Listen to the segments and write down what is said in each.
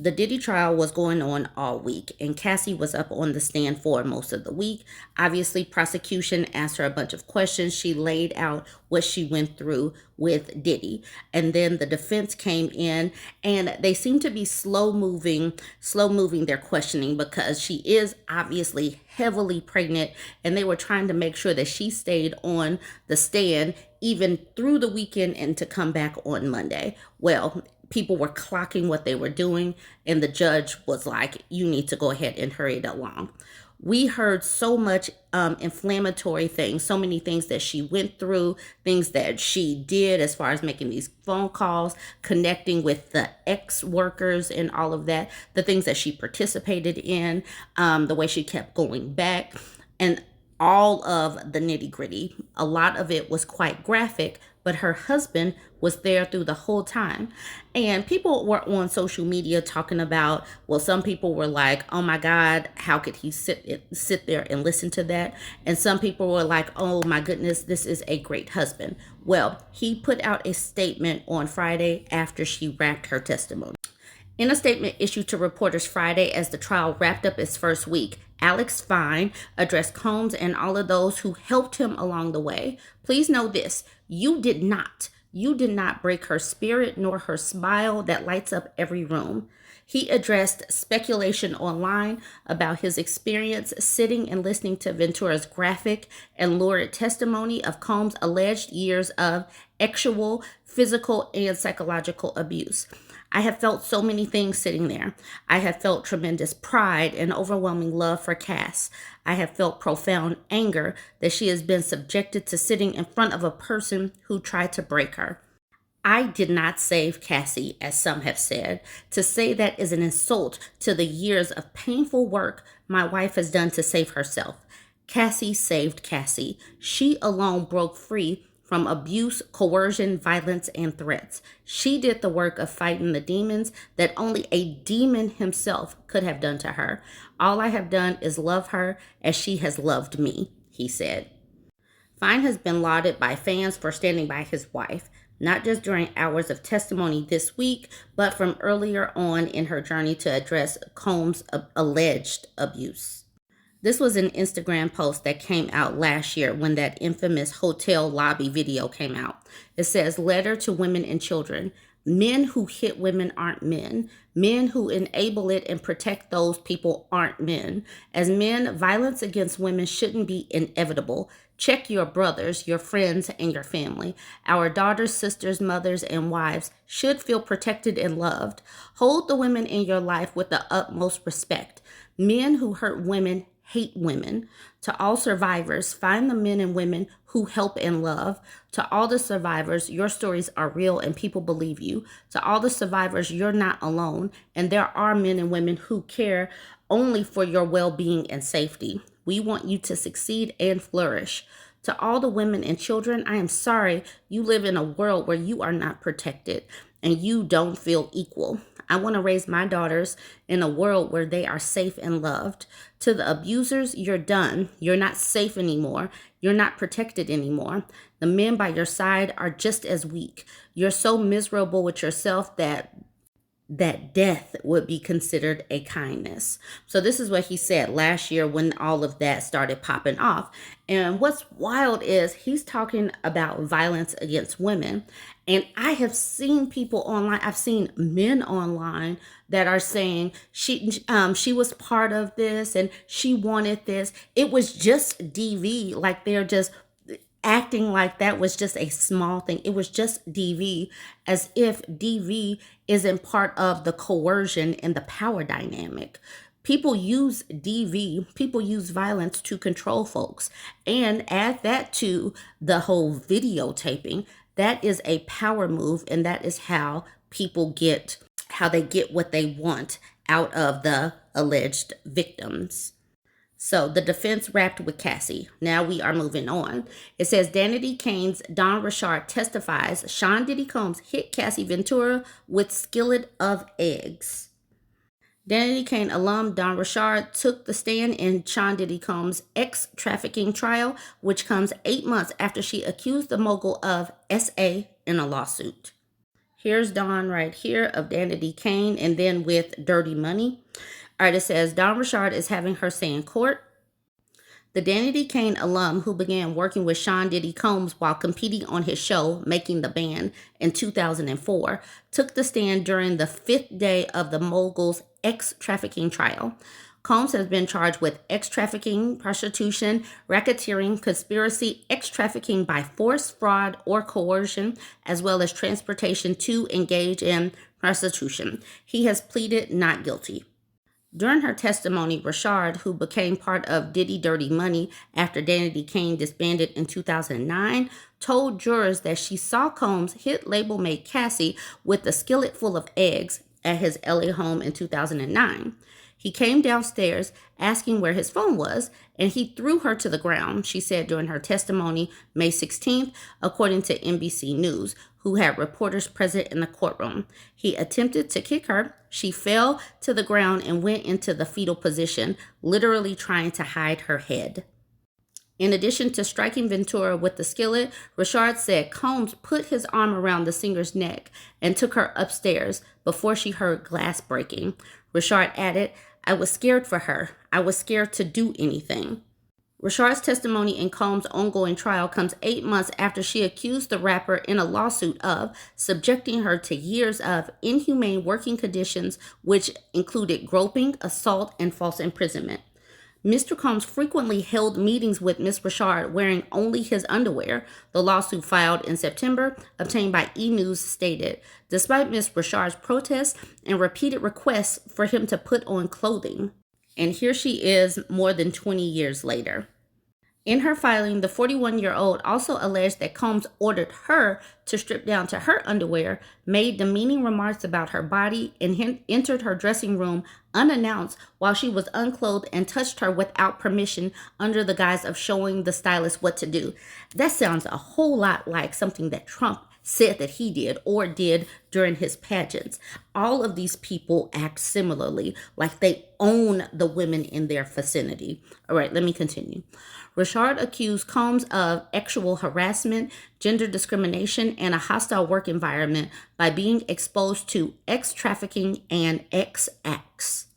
The Diddy trial was going on all week, and Cassie was up on the stand for most of the week. Obviously, prosecution asked her a bunch of questions. She laid out what she went through with Diddy. And then the defense came in, and they seem to be slow moving their questioning because she is obviously heavily pregnant, and they were trying to make sure that she stayed on the stand even through the weekend and to come back on Monday. Well, people were clocking what they were doing, and the judge was like, you need to go ahead and hurry it along. We heard so much inflammatory things, so many things that she went through, things that she did as far as making these phone calls, connecting with the ex-workers and all of that, the things that she participated in, the way she kept going back, and all of the nitty gritty. A lot of it was quite graphic, but her husband was there through the whole time. And people were on social media talking about, well, some people were like, oh my God, how could he sit there and listen to that? And some people were like, oh my goodness, this is a great husband. Well, he put out a statement on Friday after she wrapped her testimony. In a statement issued to reporters Friday as the trial wrapped up its first week, Alex Fine addressed Combs and all of those who helped him along the way. Please know this, you did not break her spirit nor her smile that lights up every room. He addressed speculation online about his experience sitting and listening to Ventura's graphic and lurid testimony of Combs' alleged years of actual physical and psychological abuse. I have felt so many things sitting there. I have felt tremendous pride and overwhelming love for Cass. I have felt profound anger that she has been subjected to sitting in front of a person who tried to break her. I did not save Cassie, as some have said. To say that is an insult to the years of painful work my wife has done to save herself. Cassie saved Cassie. She alone broke free from abuse, coercion, violence, and threats. She did the work of fighting the demons that only a demon himself could have done to her. All I have done is love her as she has loved me, he said. Fine has been lauded by fans for standing by his wife, not just during hours of testimony this week, but from earlier on in her journey to address Combs' alleged abuse. This was an Instagram post that came out last year when that infamous hotel lobby video came out. It says, letter to women and children. Men who hit women aren't men. Men who enable it and protect those people aren't men. As men, violence against women shouldn't be inevitable. Check your brothers, your friends, and your family. Our daughters, sisters, mothers, and wives should feel protected and loved. Hold the women in your life with the utmost respect. Men who hurt women hate women. To all survivors, find the men and women who help and love. To all the survivors, your stories are real and people believe you. To all the survivors, you're not alone, and there are men and women who care only for your well-being and safety. We want you to succeed and flourish. To all the women and children, I am sorry you live in a world where you are not protected and you don't feel equal. I want to raise my daughters in a world where they are safe and loved. To the abusers, you're done. You're not safe anymore. You're not protected anymore. The men by your side are just as weak. You're so miserable with yourself that death would be considered a kindness. So this is what he said last year when all of that started popping off. And what's wild is he's talking about violence against women. And I have seen people online, I've seen men online that are saying she was part of this and she wanted this. It was just DV, like they're just acting like that was just a small thing. It was just DV, as if DV isn't part of the coercion and the power dynamic. People use DV, people use violence to control folks. And add that to the whole videotaping. That is a power move, and that is how they get what they want out of the alleged victims. So the defense wrapped with Cassie. Now we are moving on. It says Danity Kane's Don Richard testifies Sean Diddy Combs hit Cassie Ventura with skillet of eggs. Danity Kane alum Don Richard took the stand in Sean Diddy Combs' ex-trafficking trial, which comes 8 months after she accused the mogul of SA in a lawsuit. Here's Dawn right here of Danity Kane, and then with Dirty Money. All right, it says Dawn Richard is having her say in court. The Danity Kane alum who began working with Sean Diddy Combs while competing on his show, Making the Band, in 2004, took the stand during the fifth day of the mogul's ex-trafficking trial. Combs has been charged with ex-trafficking, prostitution, racketeering, conspiracy, ex-trafficking by force, fraud, or coercion, as well as transportation to engage in prostitution. He has pleaded not guilty. During her testimony, Richard, who became part of Diddy Dirty Money after Danity Kane disbanded in 2009, told jurors that she saw Combs hit label mate Cassie with a skillet full of eggs at his LA home in 2009. He came downstairs asking where his phone was, and he threw her to the ground, she said during her testimony May 16th, according to NBC News, who had reporters present in the courtroom. He attempted to kick her. She fell to the ground and went into the fetal position, literally trying to hide her head. In addition to striking Ventura with the skillet, Richard said Combs put his arm around the singer's neck and took her upstairs before she heard glass breaking. Richard added, "I was scared for her. I was scared to do anything." Richard's testimony in Combs' ongoing trial comes 8 months after she accused the rapper in a lawsuit of subjecting her to years of inhumane working conditions, which included groping, assault, and false imprisonment. Mr. Combs frequently held meetings with Ms. Richard wearing only his underwear, the lawsuit filed in September, obtained by E! News, stated, despite Ms. Richard's protests and repeated requests for him to put on clothing. And here she is more than 20 years later. In her filing, the 41-year-old also alleged that Combs ordered her to strip down to her underwear, made demeaning remarks about her body, and entered her dressing room unannounced while she was unclothed and touched her without permission under the guise of showing the stylist what to do. That sounds a whole lot like something that Trump said that he did or did during his pageants. All of these people act similarly, like they own the women in their vicinity. All right, let me continue. Richard accused Combs of sexual harassment, gender discrimination, and a hostile work environment by being exposed to ex-trafficking and ex-acts.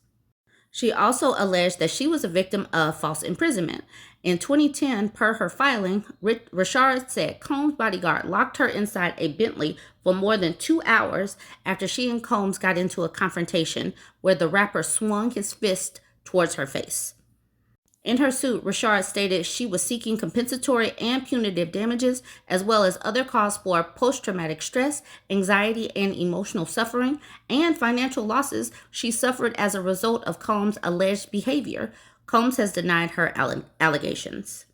She also alleged that she was a victim of false imprisonment. In 2010, per her filing, Richard said Combs' bodyguard locked her inside a Bentley for more than 2 hours after she and Combs got into a confrontation where the rapper swung his fist towards her face. In her suit, Richard stated she was seeking compensatory and punitive damages, as well as other costs for post-traumatic stress, anxiety, and emotional suffering, and financial losses she suffered as a result of Combs' alleged behavior. Combs has denied her allegations.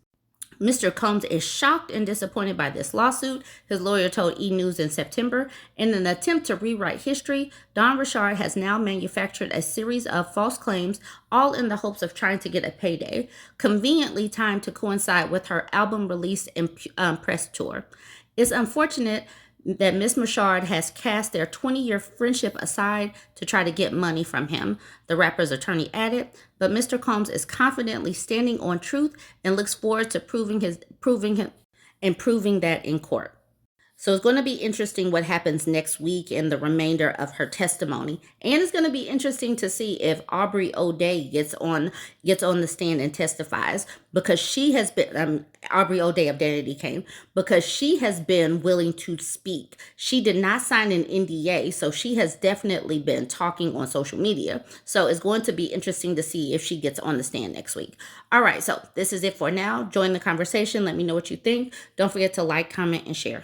Mr. Combs is shocked and disappointed by this lawsuit, his lawyer told E! News in September. In an attempt to rewrite history, Dawn Richard has now manufactured a series of false claims, all in the hopes of trying to get a payday, conveniently timed to coincide with her album release and press tour. It's unfortunate that Ms. Richard has cast their 20-year friendship aside to try to get money from him, the rapper's attorney added, but Mr. Combs is confidently standing on truth and looks forward to proving that in court. So it's going to be interesting what happens next week in the remainder of her testimony. And it's going to be interesting to see if Aubrey O'Day gets on the stand and testifies, because she has been, Aubrey O'Day of Danity Kane, because she has been willing to speak. She did not sign an NDA, so she has definitely been talking on social media. So it's going to be interesting to see if she gets on the stand next week. All right, so this is it for now. Join the conversation. Let me know what you think. Don't forget to like, comment, and share.